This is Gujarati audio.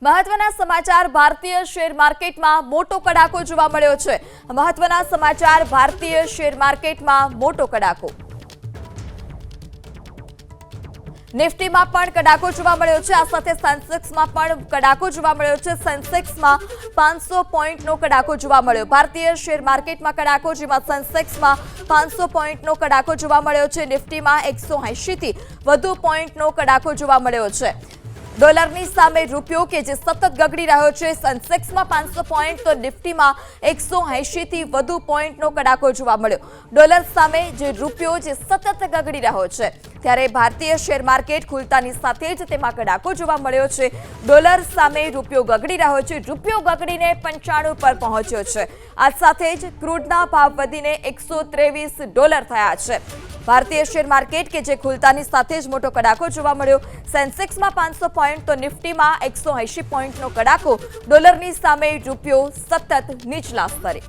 મહત્વના સમાચાર ભારતીય શેર માર્કેટમાં મોટો કડાકો જોવા મળ્યો છે। મહત્વના સમાચાર ભારતીય શેર માર્કેટમાં મોટો કડાકો। નિફ્ટીમાં પણ કડાકો જોવા મળ્યો છે। આ સાથે સેન્સેક્સમાં પણ કડાકો જોવા મળ્યો છે। સેન્સેક્સમાં 500 પોઈન્ટનો કડાકો જોવા મળ્યો। ભારતીય શેર માર્કેટમાં કડાકો, જેમાં સેન્સેક્સમાં 500 પોઈન્ટનો કડાકો જોવા મળ્યો છે। નિફ્ટીમાં 180 થી વધુ પોઈન્ટનો કડાકો જોવા મળ્યો છે। ડોલરની સામે રૂપિયો કે જે સતત ગગડી રહ્યો છે, સેન્સેક્સમાં 500 પોઈન્ટ તો નિફ્ટીમાં 180 થી વધુ પોઈન્ટનો કડાકો જોવા મળ્યો। ડોલર સામે જે રૂપિયો જે સતત ગગડી રહ્યો છે, ત્યારે ભારતીય શેર માર્કેટ ખુલતાની સાથે જ તેમાં કડાકો જોવા મળ્યો છે। ડોલર સામે રૂપિયો ગગડી રહ્યો છે, રૂપિયો ગગડીને 95 પર પહોંચ્યો છે। આ સાથે જ ક્રૂડના ભાવ વધીને $123 થયા છે। ભારતીય શેર માર્કેટ કે જે ખુલતાની સાથે જ મોટો કડાકો જોવા મળ્યો। સેન્સેક્સમાં 500 પોઈન્ટ તો નિફ્ટીમાં 180 પોઈન્ટનો કડાકો। ડોલરની સામે રૂપિયો સતત નીચલા સ્તરે।